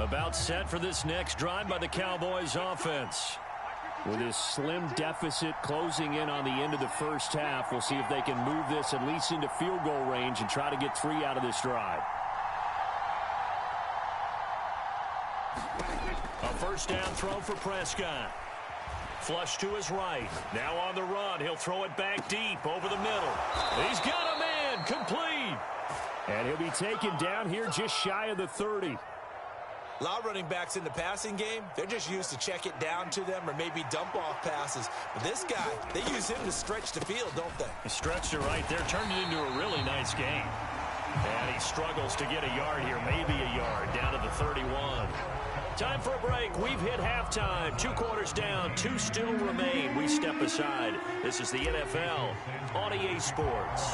About set for this next drive by the Cowboys offense. With this slim deficit closing in on the end of the first half, we'll see if they can move this at least into field goal range and try to get 3 out of this drive. A first down throw for Prescott. Flush to his right. Now on the run. He'll throw it back deep over the middle. He's got a man. Complete. And he'll be taken down here just shy of the 30. A lot of running backs in the passing game, they're just used to check it down to them or maybe dump off passes. But this guy, they use him to stretch the field, don't they? He stretched it right there, turned it into a really nice game. And he struggles to get a yard here, maybe a yard, down to the 31. Time for a break. We've hit halftime. 2 quarters down, 2 still remain. We step aside. This is the NFL on EA Sports.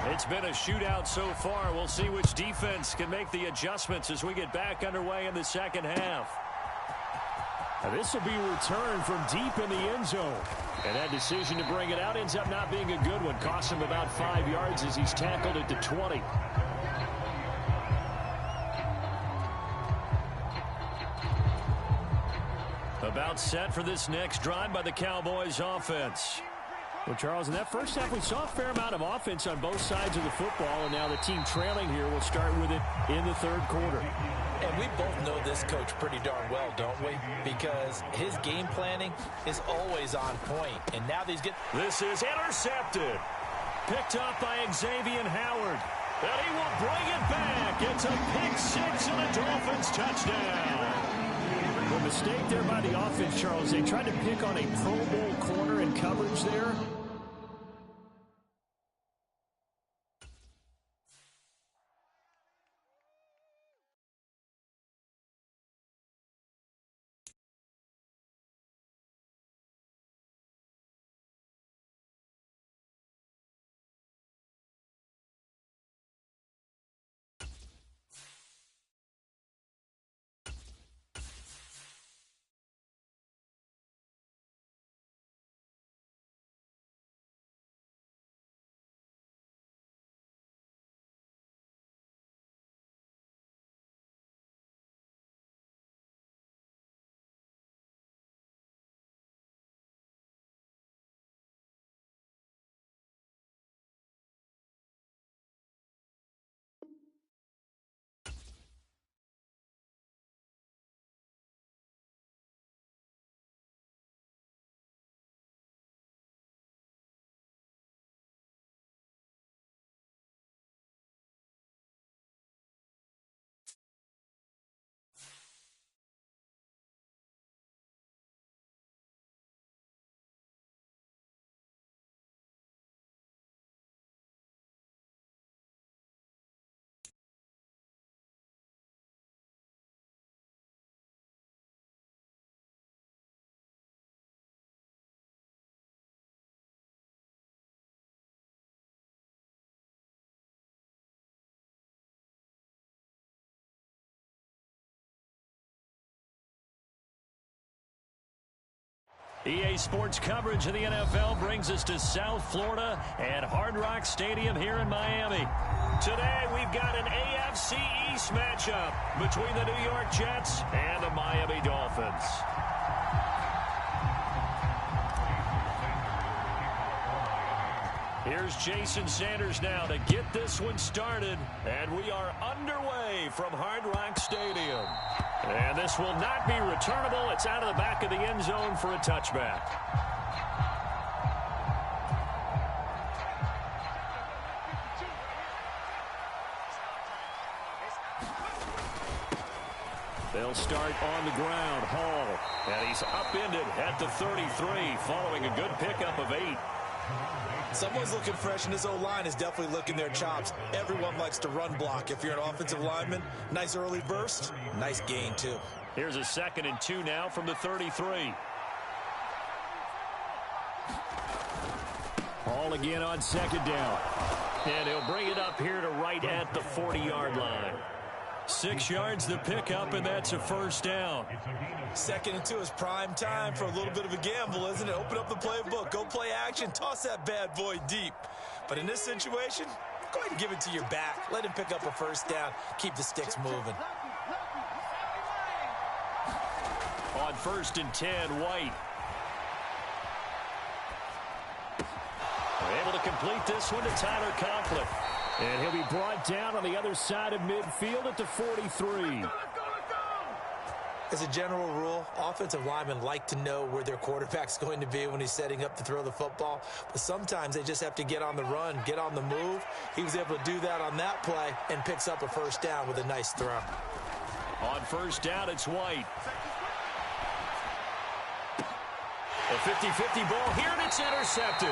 It's been a shootout so far. We'll see which defense can make the adjustments as we get back underway in the second half. Now this will be returned from deep in the end zone. And that decision to bring it out ends up not being a good one. Costs him about 5 yards as he's tackled at the 20. About set for this next drive by the Cowboys offense. Well, Charles, in that first half, we saw a fair amount of offense on both sides of the football, and now the team trailing here will start with it in the third quarter. And we both know this coach pretty darn well, don't we? Because his game planning is always on point. And now these get... This is intercepted. Picked up by Xavier Howard. And he will bring it back. It's a pick six and a Dolphins touchdown. The mistake there by the offense, Charles. They tried to pick on a Pro Bowl corner in coverage there. EA Sports coverage of the NFL brings us to South Florida at Hard Rock Stadium here in Miami. Today we've got an AFC East matchup between the New York Jets and the Miami Dolphins. Here's Jason Sanders now to get this one started. And we are underway from Hard Rock Stadium. And this will not be returnable. It's out of the back of the end zone for a touchback. They'll start on the ground. Hall. And he's upended at the 33 following a good pickup of 8. Someone's looking fresh, and this O-line is definitely looking their chops. Everyone likes to run block. If you're an offensive lineman, nice early burst, nice gain, too. Here's a 2nd and 2 now from the 33. Hall again on 2nd down. And he'll bring it up here to right at the 40-yard line. 6 yards the pickup, and that's a first down. 2nd and 2 is prime time for a little bit of a gamble, isn't it? Open up the playbook, go play action, toss that bad boy deep. But in this situation, go ahead and give it to your back. Let him pick up a first down, keep the sticks moving. On 1st and 10, White. They're able to complete this one to Tyler Conklin. And he'll be brought down on the other side of midfield at the 43. As a general rule, offensive linemen like to know where their quarterback's going to be when he's setting up to throw the football. But sometimes they just have to get on the run, get on the move. He was able to do that on that play and picks up a first down with a nice throw. On 1st down, it's White. A 50-50 ball here, and it's intercepted.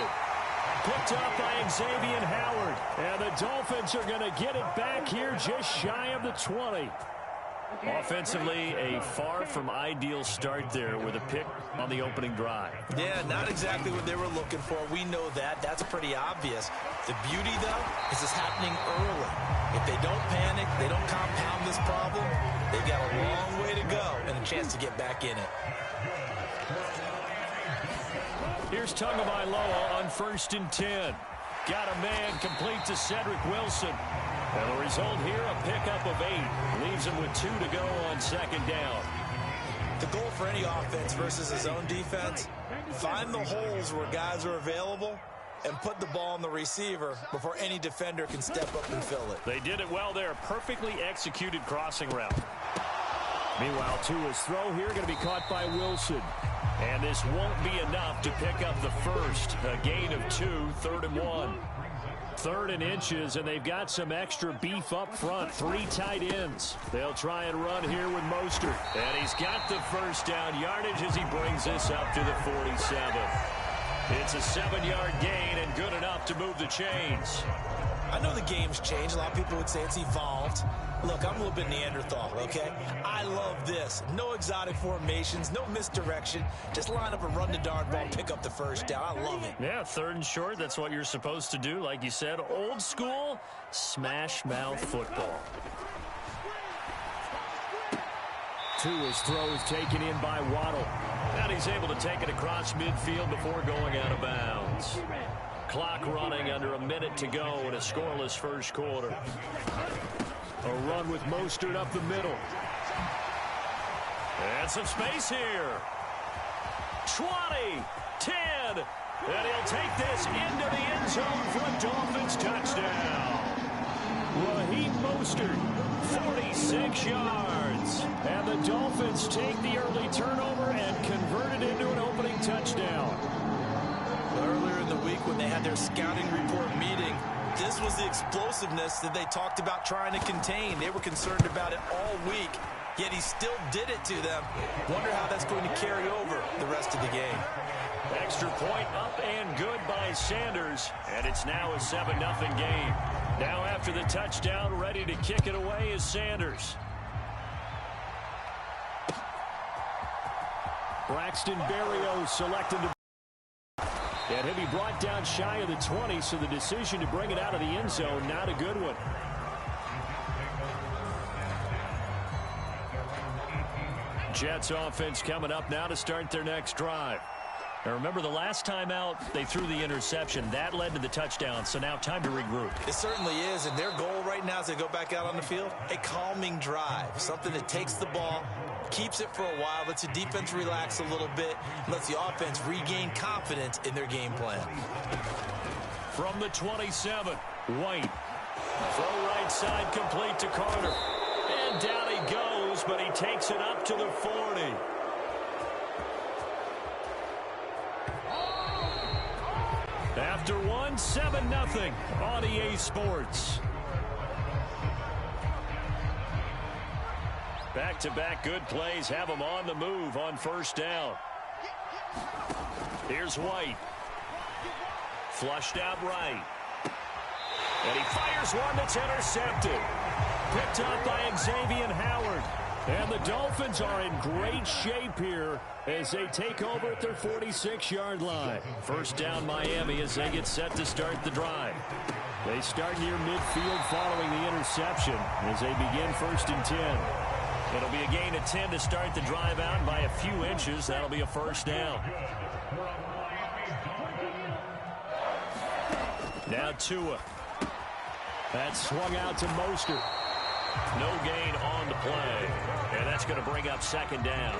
Picked up by Xavier Howard. And the Dolphins are going to get it back here just shy of the 20. Offensively, a far from ideal start there with a pick on the opening drive. Yeah, not exactly what they were looking for. We know that. That's pretty obvious. The beauty, though, is it's happening early. If they don't panic, they don't compound this problem, they've got a long way to go and a chance to get back in it. Here's Tagovailoa on 1st and 10. Got a man complete to Cedric Wilson. And the result here, a pickup of 8. Leaves him with 2 to go on 2nd down. The goal for any offense versus his own defense, find the holes where guys are available and put the ball on the receiver before any defender can step up and fill it. They did it well there. Perfectly executed crossing route. Meanwhile, Tua's throw here going to be caught by Wilson. And this won't be enough to pick up the first. A gain of 2, 3rd and 1. 3rd and inches, and they've got some extra beef up front. 3 tight ends. They'll try and run here with Mostert. And he's got the first down yardage as he brings this up to the 47. It's a 7-yard gain and good enough to move the chains. I know the game's changed. A lot of people would say it's evolved. Look, I'm a little bit Neanderthal, okay? I love this. No exotic formations, no misdirection. Just line up a run-to-dart ball, pick up the first down. I love it. Yeah, 3rd and short, that's what you're supposed to do. Like you said, old school, smash-mouth football. Tua's throw is taken in by Waddle. And he's able to take it across midfield before going out of bounds. Clock running, under a minute to go in a scoreless first quarter. A run with Mostert up the middle. And some space here. 20, 10, and he'll take this into the end zone for a Dolphins touchdown. Raheem Mostert, 46 yards. And the Dolphins take the early turnover and convert it into an opening touchdown. Earlier in the week when they had their scouting report meeting, this was the explosiveness that they talked about trying to contain. They were concerned about it all week, yet he still did it to them. Wonder how that's going to carry over the rest of the game. Extra point up and good by Sanders, and it's now a 7-0 game. Now after the touchdown, ready to kick it away is Sanders. Braxton Berrios selected to... And he'll be brought down shy of the 20, so the decision to bring it out of the end zone, not a good one. Jets offense coming up now to start their next drive. Now remember, the last time out, they threw the interception. That led to the touchdown, so now time to regroup. It certainly is, and their goal right now as they go back out on the field, a calming drive, something that takes the ball, keeps it for a while, lets the defense relax a little bit, lets the offense regain confidence in their game plan. From the 27, White. Throw right side complete to Carter. And down he goes, but he takes it up to the 40. After one, 7-0 on EA Sports. Back-to-back good plays have him on the move on first down. Here's White. Flushed out right. And he fires one that's intercepted. Picked up by Xavier Howard. And the Dolphins are in great shape here as they take over at their 46-yard line. First down Miami as they get set to start the drive. They start near midfield following the interception as they begin 1st and 10. It'll be a gain of 10 to start the drive out by a few inches. That'll be a first down. Now Tua. That swung out to Mostert. No gain on the play. And that's That's going to bring up second down.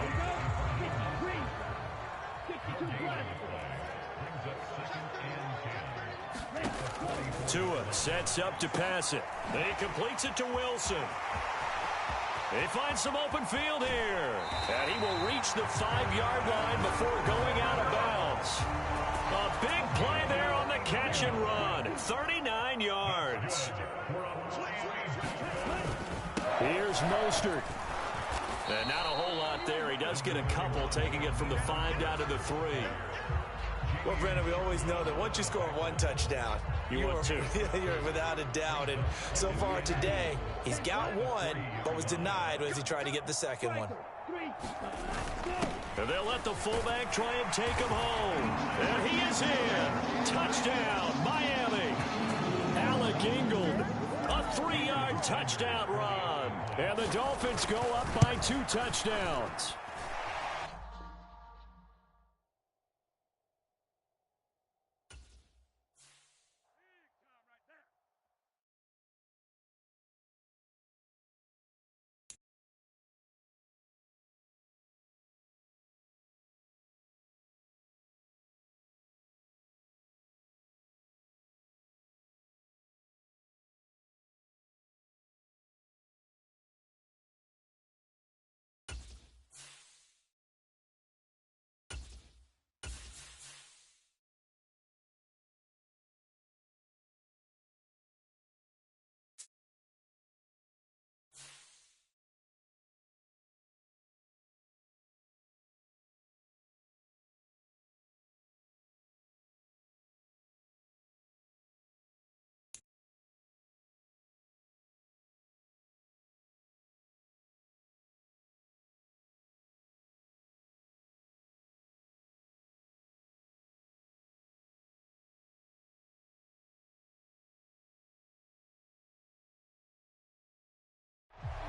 Tua sets up to pass it. He completes it to Wilson. He finds some open field here. And he will reach the 5-yard line before going out of bounds. A big play there on the catch and run. 39 yards. Here's Mostert. And not a whole lot there. He does get a couple, taking it from the 5 down to the 3. Well, Brendan, we always know that once you score one touchdown, you're without a doubt. And so far today, he's got one, but was denied as he tried to get the second one. And they'll let the fullback try and take him home. And he is in. Touchdown, Miami. Alec Ingold, a 3-yard touchdown run. And the Dolphins go up by 2 touchdowns.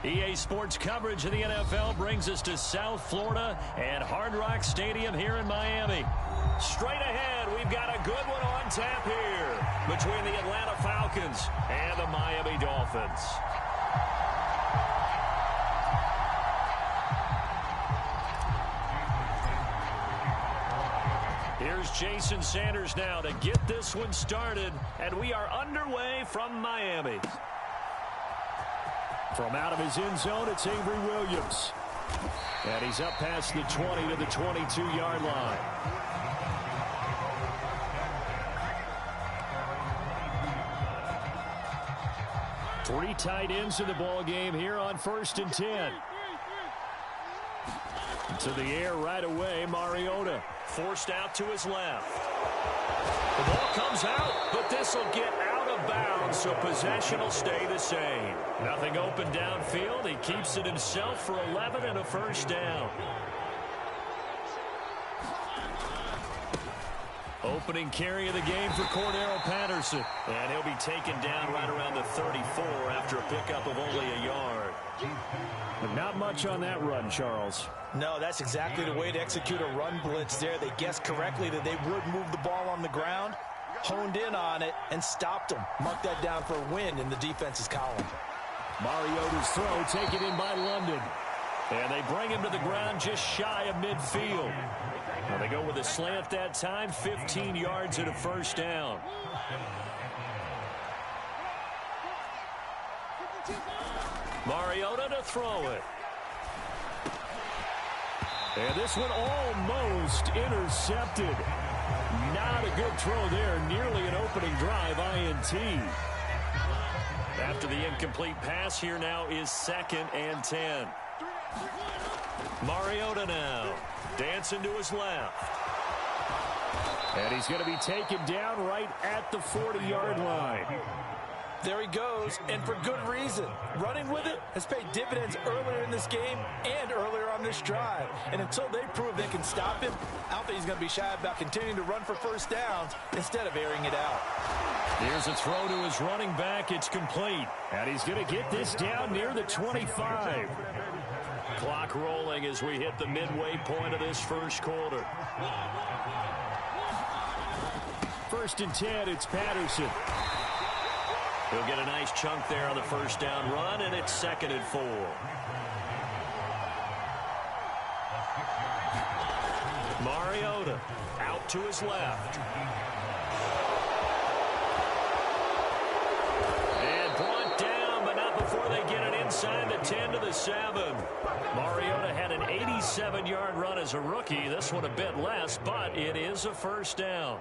EA Sports coverage of the NFL brings us to South Florida and Hard Rock Stadium here in Miami. Straight ahead, we've got a good one on tap here between the Atlanta Falcons and the Miami Dolphins. Here's Jason Sanders now to get this one started, and we are underway from Miami. From out of his end zone, it's Avery Williams. And he's up past the 20 to the 22-yard line. Three tight ends in the ball game here on 1st and 10. To the air right away, Mariota. Forced out to his left. The ball comes out, but this will get out of bounds, so possession will stay the same. Nothing open downfield. He keeps it himself for 11 and a first down. Opening carry of the game for Cordero Patterson. And he'll be taken down right around the 34 after a pickup of only a yard. But not much on that run, Charles. No, that's exactly the way to execute a run blitz there. They guessed correctly that they would move the ball on the ground, honed in on it, and stopped them. Mark that down for a win in the defense's column. Mariota's throw taken in by London. And they bring him to the ground just shy of midfield. Well, they go with a slant that time, 15 yards and a first down. Mariota to throw it. And this one almost intercepted. Not a good throw there. Nearly an opening drive, INT. After the incomplete pass, here now is 2nd and 10. Mariota now. Dancing to his left. And he's going to be taken down right at the 40-yard line. There he goes, and for good reason. Running with it has paid dividends earlier in this game and earlier on this drive. And until they prove they can stop him, I don't think he's going to be shy about continuing to run for first downs instead of airing it out. Here's a throw to his running back. It's complete. And he's going to get this down near the 25. Clock rolling as we hit the midway point of this first quarter. 1st and 10, it's Patterson. He'll get a nice chunk there on the first down run, and it's 2nd and 4. Mariota out to his left. And brought down, but not before they get it inside the 10 to the 7. Mariota had an 87-yard run as a rookie. This one a bit less, but it is a first down.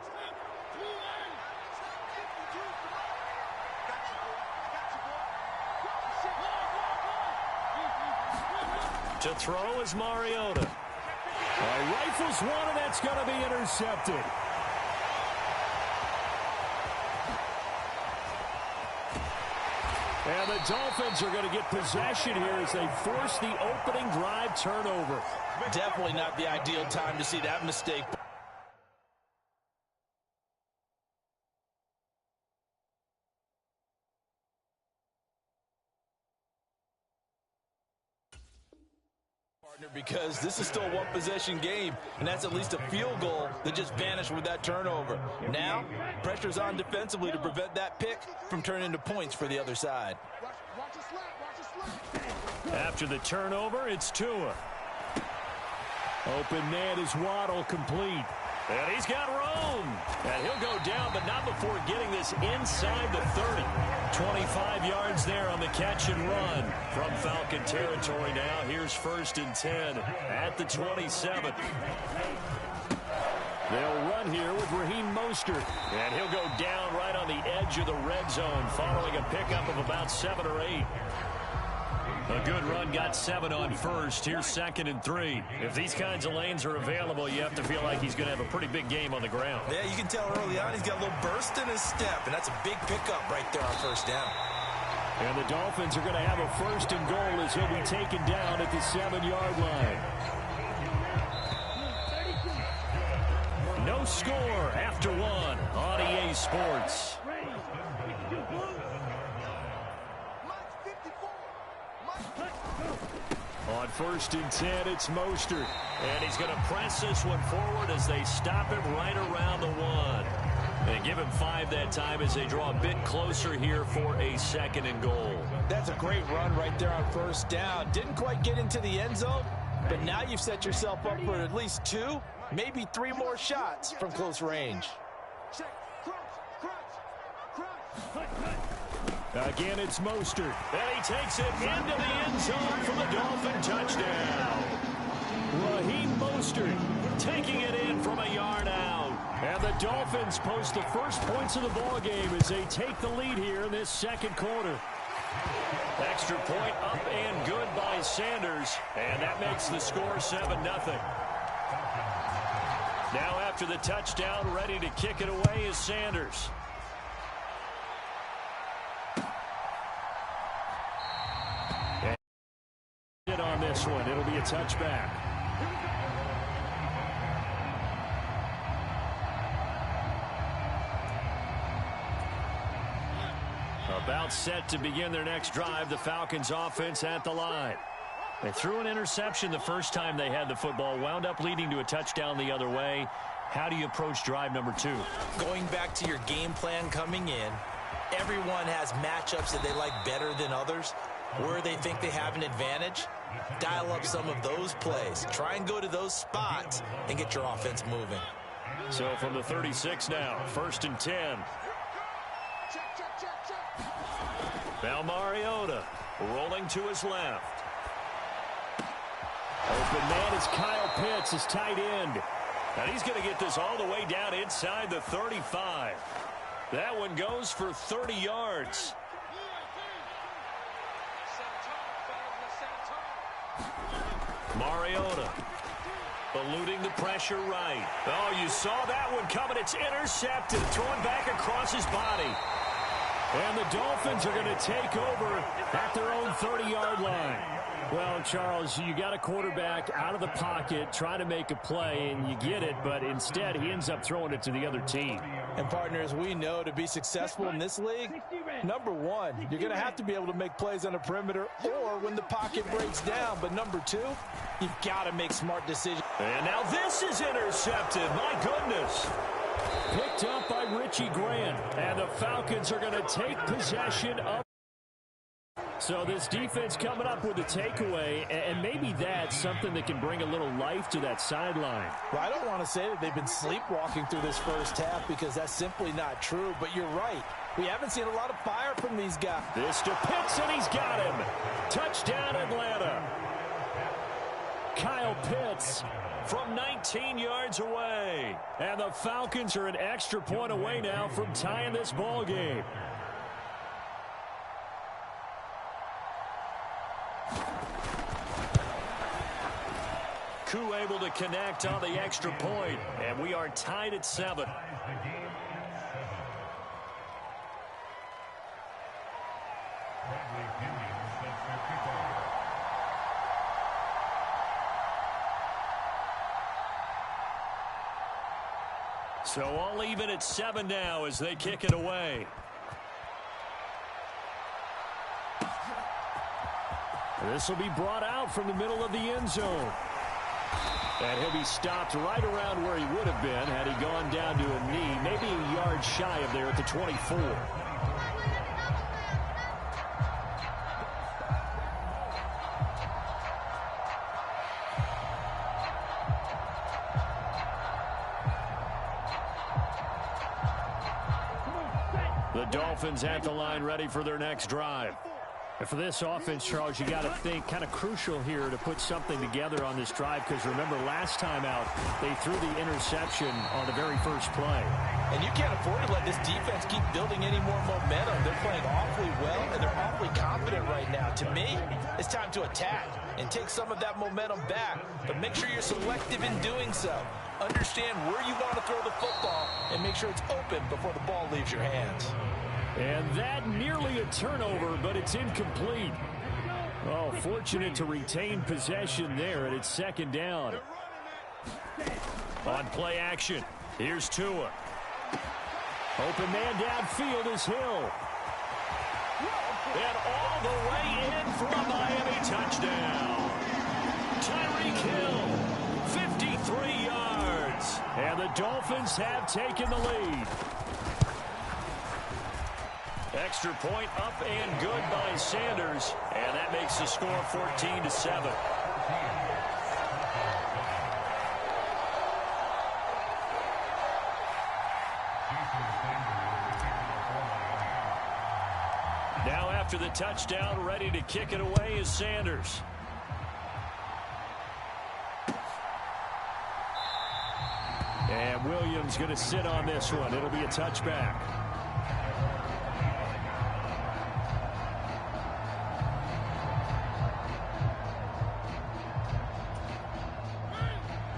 To throw is Mariota. Rifles one, and that's going to be intercepted. And the Dolphins are going to get possession here as they force the opening drive turnover. Definitely not the ideal time to see that mistake. Because this is still a one-possession game, and that's at least a field goal that just vanished with that turnover. Now, pressure's on defensively to prevent that pick from turning into points for the other side. After the turnover, it's Tua. Open man is Waddle, complete. And he's got room. And he'll go down, but not before getting this inside the 30. 25 yards there on the catch and run from Falcon territory now. Here's 1st and 10 at the 27. They'll run here with Raheem Mostert. And he'll go down right on the edge of the red zone following a pickup of about 7 or 8. A good run, got 7 on first. Here's 2nd and 3. If these kinds of lanes are available, you have to feel like he's going to have a pretty big game on the ground. Yeah, you can tell early on he's got a little burst in his step, and that's a big pickup right there on first down. And the Dolphins are going to have a 1st and goal as he'll be taken down at the 7-yard line. No score after 1 on EA Sports. On 1st and 10, it's Mostert. And he's going to press this one forward as they stop him right around the 1. They give him 5 that time as they draw a bit closer here for a 2nd and goal. That's a great run right there on first down. Didn't quite get into the end zone, but now you've set yourself up for at least 2, maybe 3 more shots from close range. Again, it's Mostert. And he takes it into the end zone for the Dolphin touchdown. Raheem Mostert taking it in from a yard out. And the Dolphins post the first points of the ball game as they take the lead here in this 2nd quarter. Extra point up and good by Sanders. And that makes the score 7-0. Now after the touchdown, ready to kick it away is Sanders. On this one, it'll be a touchback. About set to begin their next drive, the Falcons offense at the line. They threw an interception the first time they had the football, wound up leading to a touchdown the other way. How do you approach drive number 2? Going back to your game plan coming in, everyone has matchups that they like better than others. Where they think they have an advantage, dial up some of those plays. Try and go to those spots and get your offense moving. So from the 36 now, 1st and 10. Now Mariota rolling to his left. Open man is Kyle Pitts, his tight end. And he's going to get this all the way down inside the 35. That one goes for 30 yards. Mariota eluding the pressure right. Oh, you saw that one coming. It's intercepted. Thrown back across his body. And the Dolphins are going to take over at their own 30-yard line. Well, Charles, you got a quarterback out of the pocket trying to make a play, and you get it, but instead he ends up throwing it to the other team. And, partners, we know to be successful in this league, number 1, you're going to have to be able to make plays on the perimeter or when the pocket breaks down. But number 2, you've got to make smart decisions. And now this is intercepted. My goodness. Picked up by Richie Grant. And the Falcons are going to take possession of. So this defense coming up with a takeaway, and maybe that's something that can bring a little life to that sideline. Well, I don't want to say that they've been sleepwalking through this first half because that's simply not true, but you're right. We haven't seen a lot of fire from these guys. This to Pitts, and he's got him. Touchdown, Atlanta. Kyle Pitts from 19 yards away. And the Falcons are an extra point away now from tying this ball game. Koo able to connect on the extra point, and we are tied at 7. So all even at 7 now as they kick it away. This will be brought out from the middle of the end zone. And he'll be stopped right around where he would have been had he gone down to a knee, maybe a yard shy of there at the 24. The Dolphins at the line ready for their next drive. And for this offense, Charles, you got to think kind of crucial here to put something together on this drive because remember last time out they threw the interception on the very first play. And you can't afford to let this defense keep building any more momentum. They're playing awfully well and they're awfully confident right now. To me, it's time to attack and take some of that momentum back. But make sure you're selective in doing so. Understand where you want to throw the football and make sure it's open before the ball leaves your hands. And that nearly a turnover, but it's incomplete. Oh, fortunate to retain possession there, and it's second down. On play action, here's Tua. Open man downfield is Hill. And all the way in for a Miami touchdown. Tyreek Hill, 53 yards. And the Dolphins have taken the lead. Extra point up and good by Sanders, and that makes the score 14-7. Now after the touchdown, ready to kick it away is Sanders. And Williams going to sit on this one. It'll be a touchback.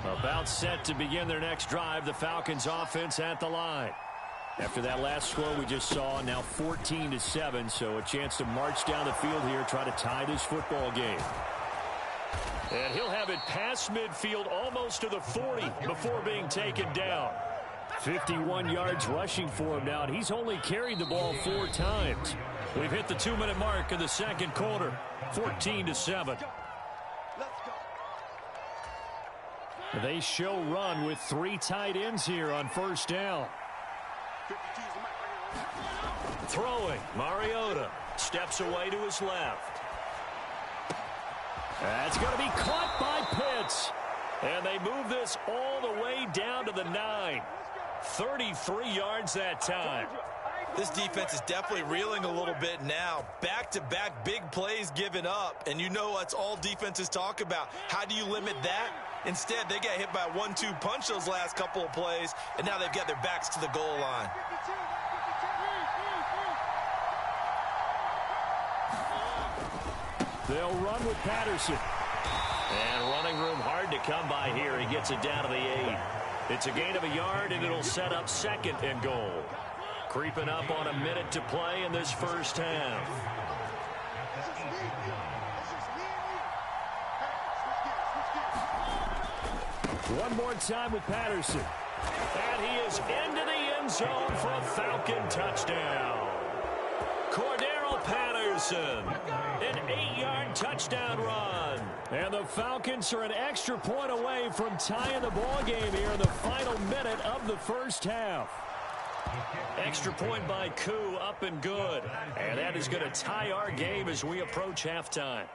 About set to begin their next drive, the Falcons offense at the line. After that last score we just saw, now 14-7, so a chance to march down the field here, try to tie this football game. And he'll have it past midfield almost to the 40 before being taken down. 51 yards rushing for him now, and he's only carried the ball 4 times. We've hit the 2-minute mark in the second quarter, 14-7. They show run with 3 tight ends here on first down. Throwing, Mariota steps away to his left. That's going to be caught by Pitts. And they move this all the way down to the 9. 33 yards that time. This defense is definitely reeling a little bit now. Back-to-back big plays given up. And you know that's all defenses talk about. How do you limit that? Instead, they got hit by a 1-2 punch those last couple of plays, and now they've got their backs to the goal line. They'll run with Patterson. And running room hard to come by here. He gets it down to the 8. It's a gain of a yard, and it'll set up second and goal. Creeping up on a minute to play in this first half. One more time with Patterson. And he is into the end zone for a Falcon touchdown. Cordero Patterson, an 8-yard touchdown run. And the Falcons are an extra point away from tying the ball game here in the final minute of the first half. Extra point by Koo, up and good. And that is going to tie our game as we approach halftime.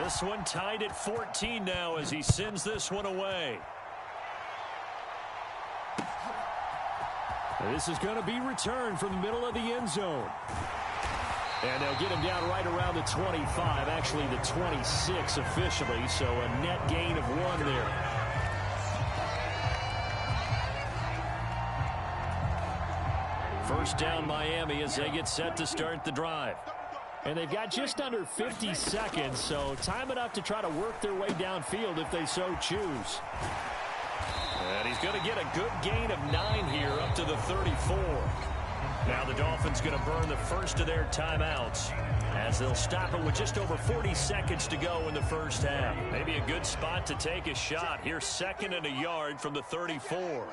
This one tied at 14 now as he sends this one away. This is going to be returned from the middle of the end zone. And they'll get him down right around the 25, actually the 26 officially, so a net gain of 1 there. First down Miami as they get set to start the drive. And they've got just under 50 seconds, so time enough to try to work their way downfield if they so choose. And he's going to get a good gain of 9 here up to the 34. Now the Dolphins going to burn the first of their timeouts as they'll stop it with just over 40 seconds to go in the first half. Maybe a good spot to take a shot. Here's 2nd and a yard from the 34.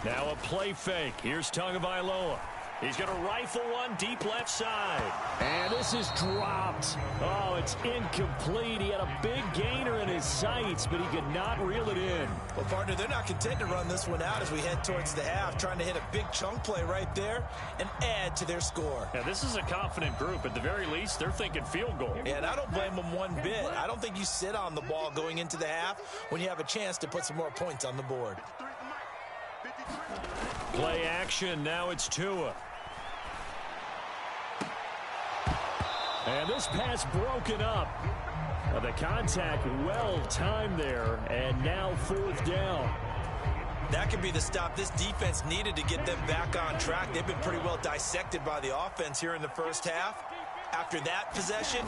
Now a play fake. Here's Tagovailoa. He's going to rifle one deep left side. And this is dropped. Oh, it's incomplete. He had a big gainer in his sights, but he could not reel it in. Well, partner, they're not content to run this one out as we head towards the half, trying to hit a big chunk play right there and add to their score. Yeah, this is a confident group. At the very least, they're thinking field goal. Yeah, and I don't blame them one bit. I don't think you sit on the ball going into the half when you have a chance to put some more points on the board. Play action. Now it's Tua. And this pass broken up. The contact well timed there, and now 4th down. That could be the stop this defense needed to get them back on track. They've been pretty well dissected by the offense here in the first half. After that possession,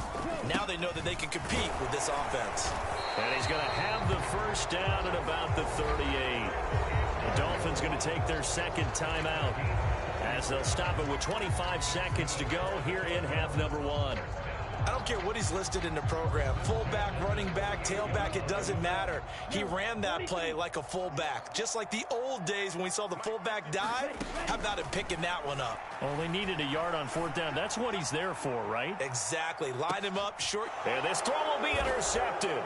now they know that they can compete with this offense. And he's going to have the first down at about the 38. The Dolphins going to take their second timeout as they'll stop it with 25 seconds to go here in half number 1. I don't care what he's listed in the program. Fullback, running back, tailback, it doesn't matter. He ran that play like a fullback. Just like the old days when we saw the fullback dive. How about him picking that one up? Oh, they needed a yard on 4th down. That's what he's there for, right? Exactly. Line him up short. And this throw will be intercepted.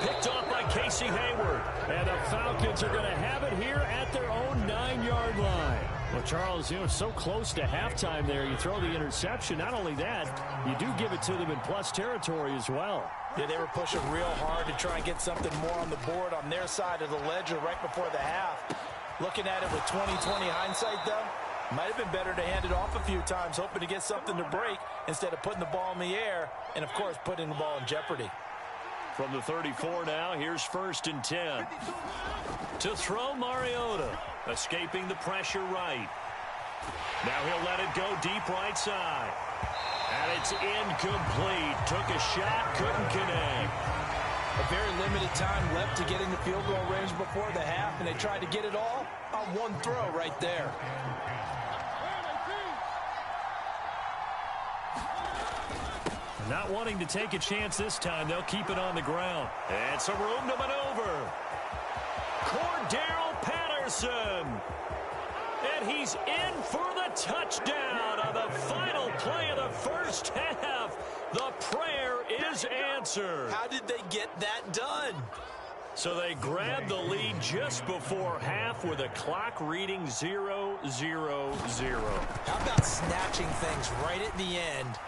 Picked off by Casey Hayward. And the Falcons are going to have it here at their own 9-yard line. Well, Charles, so close to halftime there. You throw the interception. Not only that, you do give it to them in plus territory as well. Yeah, they were pushing real hard to try and get something more on the board on their side of the ledger right before the half. Looking at it with 20/20 hindsight, though, might have been better to hand it off a few times, hoping to get something to break instead of putting the ball in the air and, of course, putting the ball in jeopardy. From the 34 now, here's 1st and 10. To throw Mariota, escaping the pressure right. Now he'll let it go deep right side. And it's incomplete. Took a shot, couldn't connect. A very limited time left to get into field goal range before the half, and they tried to get it all on one throw right there. Not wanting to take a chance this time, they'll keep it on the ground. And some room to maneuver. Cordero Patterson. And he's in for the touchdown on the final play of the first half. The prayer is answered. How did they get that done? So they grabbed the lead just before half with a clock reading 0-0-0. How about snatching things right at the end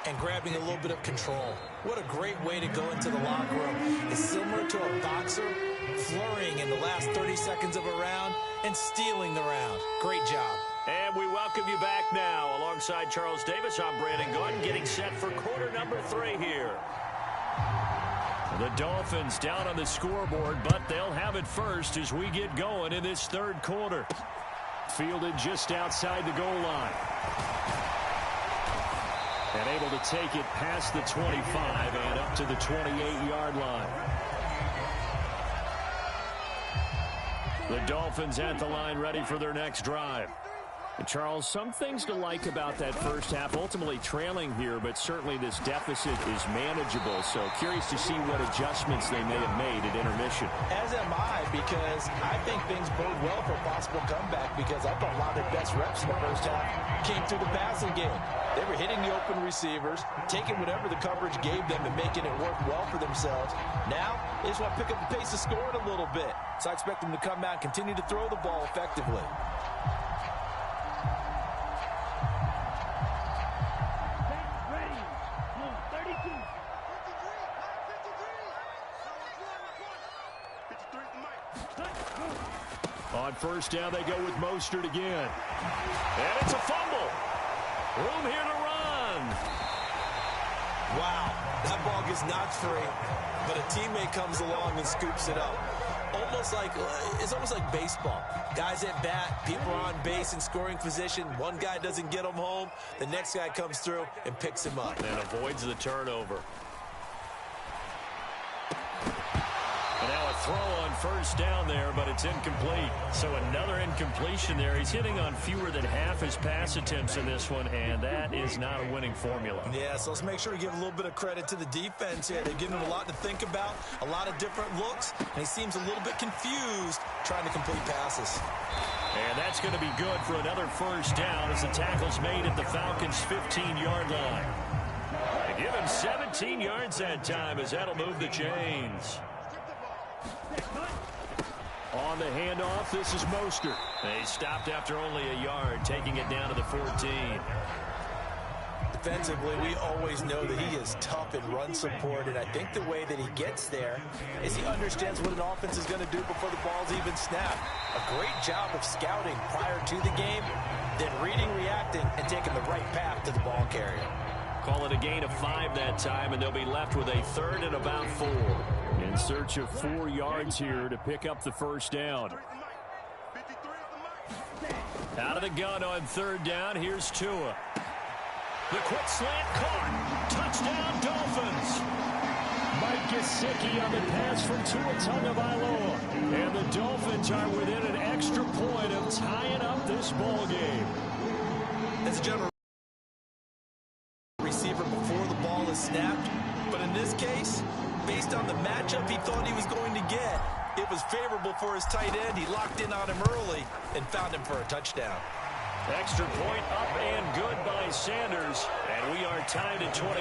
and grabbing a little bit of control? What a great way to go into the locker room. It's similar to a boxer flurrying in the last 30 seconds of a round and stealing the round. Great job. And we welcome you back now. Alongside Charles Davis, I'm Brandon Gordon, getting set for quarter number 3 here. The Dolphins down on the scoreboard, but they'll have it first as we get going in this third quarter. Fielded just outside the goal line. And able to take it past the 25 and up to the 28-yard line. The Dolphins at the line ready for their next drive. And Charles, some things to like about that first half. Ultimately trailing here, but certainly this deficit is manageable. So curious to see what adjustments they may have made at intermission. As am I, because I think things bode well for a possible comeback, because I thought a lot of their best reps in the first half came through the passing game. They were hitting the open receivers, taking whatever the coverage gave them and making it work well for themselves. Now, they just want to pick up the pace of scoring a little bit. So I expect them to come out and continue to throw the ball effectively. On first down, they go with Mostert again. And it's a fumble. Room here to run. Wow, that ball gets knocked free, but a teammate comes along and scoops it up. It's almost like baseball. Guys at bat, people are on base in scoring position. One guy doesn't get him home. The next guy comes through and picks him up. And avoids the turnover. And now a throw on first down there, but it's incomplete. So another incompletion there. He's hitting on fewer than half his pass attempts in this one, and that is not a winning formula. Yeah, so let's make sure to give a little bit of credit to the defense here. They've given him a lot to think about, a lot of different looks, and he seems a little bit confused trying to complete passes. And that's going to be good for another first down as the tackle's made at the Falcons' 15-yard line. They give him 17 yards that time as that'll move the chains. On the handoff, this is Mostert. They stopped after only a yard, taking it down to the 14. Defensively, we always know that he is tough in run support, and I think the way that he gets there is he understands what an offense is going to do before the ball's even snapped. A great job of scouting prior to the game, then reading, reacting, and taking the right path to the ball carrier. Call it a gain of 5 that time, and they'll be left with a third and about 4. In search of 4 yards here to pick up the first down. Out of the gun on third down, here's Tua. The quick slant caught. Touchdown, Dolphins. Mike Gesicki on the pass from Tua Tagovailoa. And the Dolphins are within an extra point of tying up this ball game. As a general receiver before the ball is snapped, but in this case, based on the matchup he thought he was going to get, it was favorable for his tight end. He locked in on him early and found him for a touchdown. Extra point up and good by Sanders, and we are tied at 21.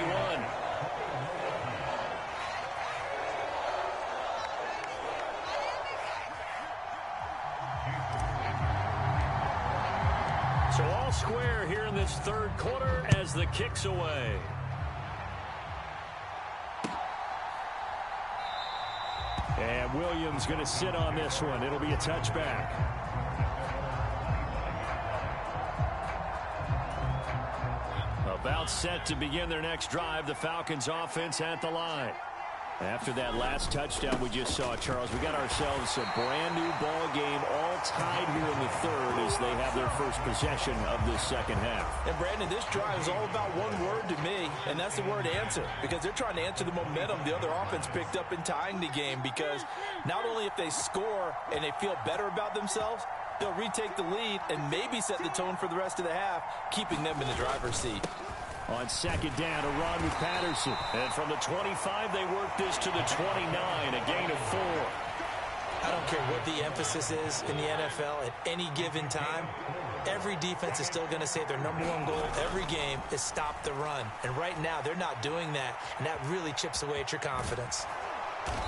So all square here in this third quarter as the kick's away. And Williams going to sit on this one. It'll be a touchback. About set to begin their next drive. The Falcons offense at the line. After that last touchdown we just saw, Charles, we got ourselves a brand new ball game, all tied here in the third as they have their first possession of this second half. And Brandon, this drive is all about one word to me, and that's the word answer, because they're trying to answer the momentum the other offense picked up in tying the game, because not only if they score and they feel better about themselves, they'll retake the lead and maybe set the tone for the rest of the half, keeping them in the driver's seat. On second down, a run with Patterson. And from the 25, they work this to the 29, a gain of 4. I don't care what the emphasis is in the NFL at any given time. Every defense is still going to say their number one goal every game is stop the run. And right now, they're not doing that, and that really chips away at your confidence.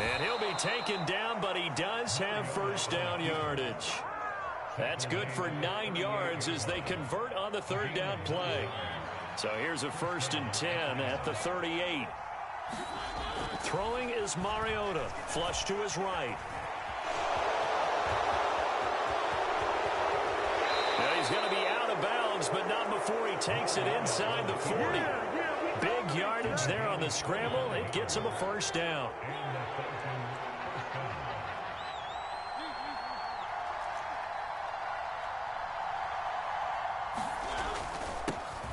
And he'll be taken down, but he does have first down yardage. That's good for 9 yards as they convert on the third down play. So here's a 1st and 10 at the 38. Throwing is Mariota. Flush to his right. Now he's going to be out of bounds, but not before he takes it inside the 40. Big yardage there on the scramble. It gets him a first down.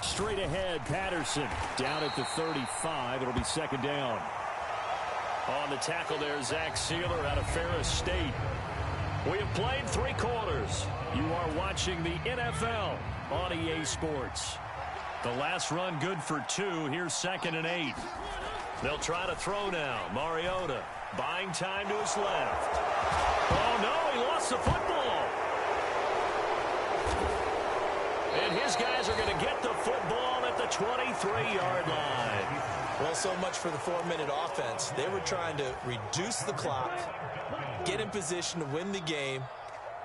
Straight ahead, Patterson down at the 35. It'll be second down. On the tackle there, Zach Sealer out of Ferris State. We have played 3 quarters. You are watching the NFL on EA Sports. The last run good for 2. Here's 2nd and 8. They'll try to throw now. Mariota buying time to his left. Oh, no, he lost the football. And his guys are going to get the football at the 23-yard line. Well, so much for the 4-minute offense. They were trying to reduce the clock, get in position to win the game,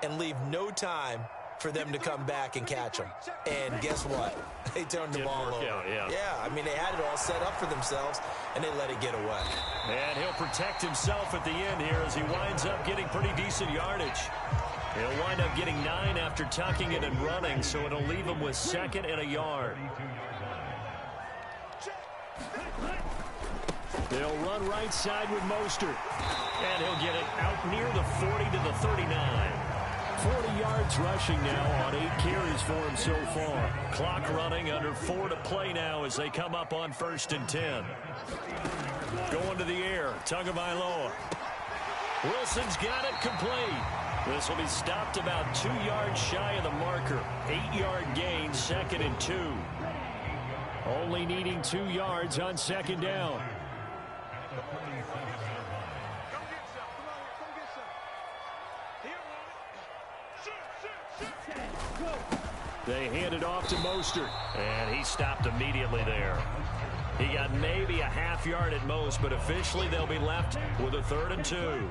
and leave no time for them to come back and catch them. And guess what? They turned the ball over. Yeah, I mean, they had it all set up for themselves, and they let it get away. And he'll protect himself at the end here as he winds up getting pretty decent yardage. He'll wind up getting 9 after tucking it and running, so it'll leave him with 2nd and a yard. They'll run right side with Mostert. And he'll get it out near the 40 to the 39. 40 yards rushing now on 8 carries for him so far. Clock running, under 4 to play now as they come up on 1st and 10. Going to the air, Tagovailoa. Wilson's got it complete. This will be stopped about 2 yards shy of the marker. 8-yard gain, 2nd and 2. Only needing 2 yards on 2nd down. They hand it off to Mostert. And he stopped immediately there. He got maybe a half yard at most, but officially they'll be left with a 3rd and 2.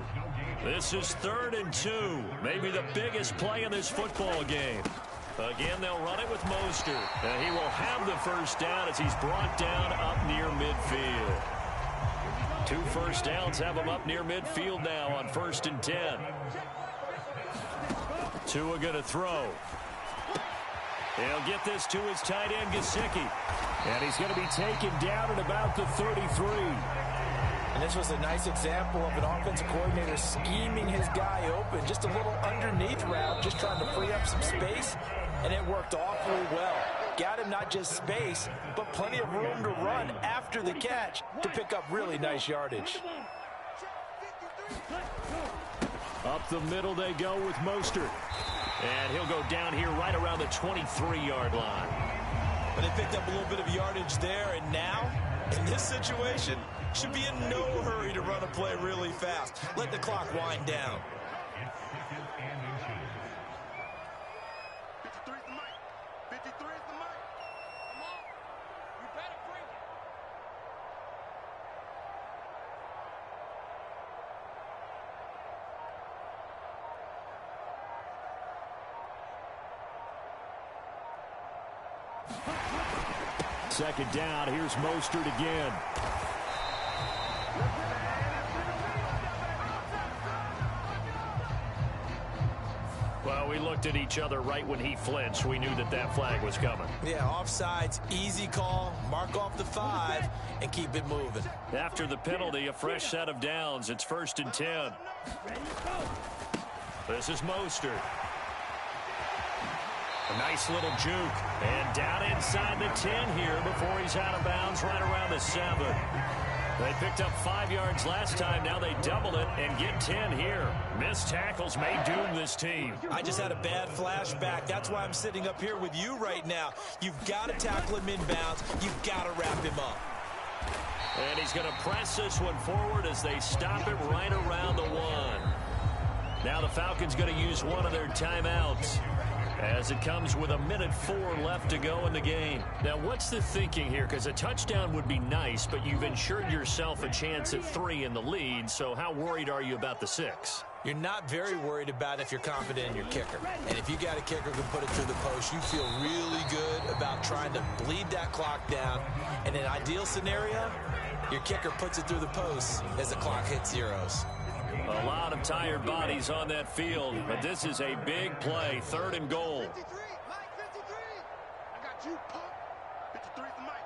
This is 3rd and 2. Maybe the biggest play in this football game. Again, they'll run it with Mostert. And he will have the 1st down as he's brought down up near midfield. 2 first downs have him up near midfield now on 1st and 10. Tua going to throw. He'll get this to his tight end, Gesicki. And he's going to be taken down at about the 33. And this was a nice example of an offensive coordinator scheming his guy open. Just a little underneath route, just trying to free up some space, and it worked awfully well. Got him not just space, but plenty of room to run after the catch to pick up really nice yardage. Up the middle they go with Mostert. And he'll go down here right around the 23-yard line. But they picked up a little bit of yardage there, and now, in this situation, should be in no hurry to run a play really fast. Let the clock wind down. 53 is the mic. 53 is the mic. Come on. You better bring it. Second down, here's Mostert again. Well, we looked at each other right when he flinched. We knew that that flag was coming. Yeah, offsides, easy call, mark off the 5, and keep it moving. After the penalty, a fresh set of downs. It's 1st and 10. This is Mostert. A nice little juke. And down inside the 10 here before he's out of bounds right around the 7. They picked up 5 yards last time. Now they double it and get 10 here. Missed tackles may doom this team. I just had a bad flashback. That's why I'm sitting up here with you right now. You've got to tackle him inbounds. You've got to wrap him up. And he's going to press this one forward as they stop him right around the 1. Now the Falcons going to use one of their timeouts, as it comes with 1:04 left to go in the game. Now, what's the thinking here? Because a touchdown would be nice, but you've ensured yourself a chance at 3 in the lead, so how worried are you about the 6? You're not very worried about if you're confident in your kicker. And if you got a kicker who can put it through the post, you feel really good about trying to bleed that clock down. In an ideal scenario, your kicker puts it through the post as the clock hits zeros. A lot of tired bodies on that field, but this is a big play. 3rd and goal. 53, Mike, 53. I got you, punk. 53 is the mic.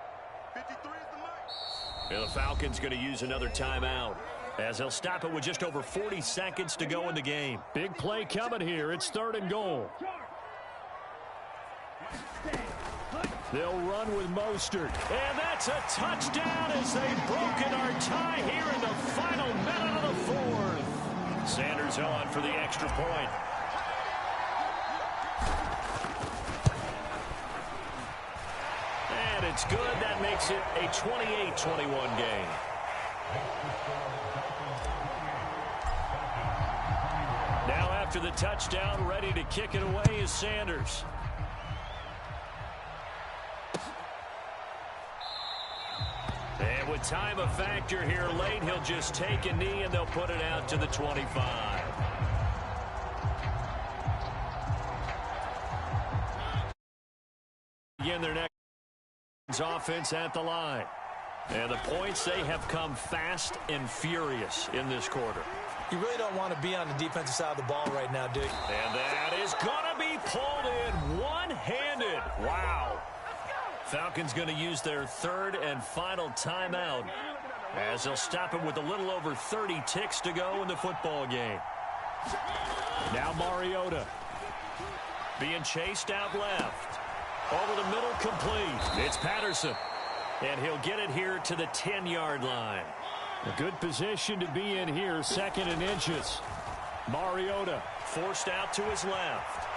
53 is the mic. And the Falcons going to use another timeout, as they'll stop it with just over 40 seconds to go in the game. Big play coming here. It's 3rd and goal. They'll run with Mostert. And that's a touchdown as they've broken our tie here in the final minute of the 4th. Sanders Sanders on for the extra point. And it's good. That makes it a 28-21 game. Now after the touchdown, ready to kick it away is Sanders. And with time a factor here late, he'll just take a knee and they'll put it out to the 25. Again, their next offense at the line. And the points, they have come fast and furious in this quarter. You really don't want to be on the defensive side of the ball right now, Dick. And that is going to be pulled in one-handed. Wow. Falcons going to use their third and final timeout as they'll stop him with a little over 30 ticks to go in the football game. Now Mariota being chased out left. Over the middle, complete. It's Patterson. And he'll get it here to the 10-yard line. A good position to be in here, second and inches. Mariota forced out to his left.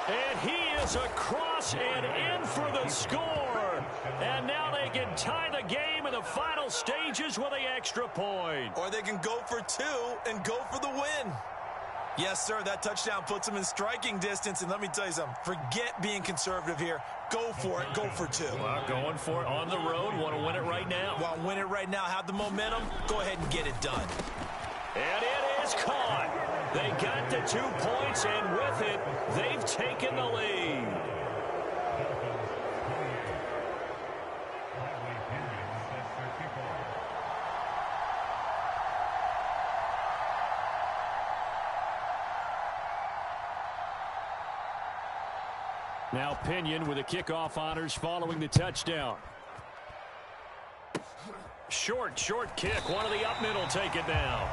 And he is across and in for the score. And now they can tie the game in the final stages with the extra point. Or they can go for two and go for the win. Yes, sir, that touchdown puts them in striking distance. And let me tell you something, forget being conservative here. Go for it. Go for two. Well, going for it on the road. Want to win it right now. Want to win it right now. Have the momentum. Go ahead and get it done. And it is caught. They got the 2 points, and with it, they've taken the lead. Now Pinion with the kickoff honors following the touchdown. Short kick. One of the up middle take it now.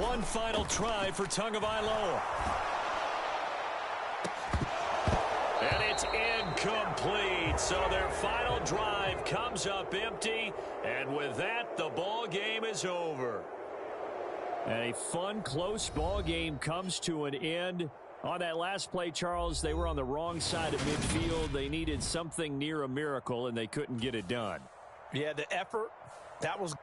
One final try for Tagovailoa. And it's incomplete. So their final drive comes up empty. And with that, the ball game is over. And a fun, close ball game comes to an end. On that last play, Charles, they were on the wrong side of midfield. They needed something near a miracle, and they couldn't get it done. Yeah, the effort, that was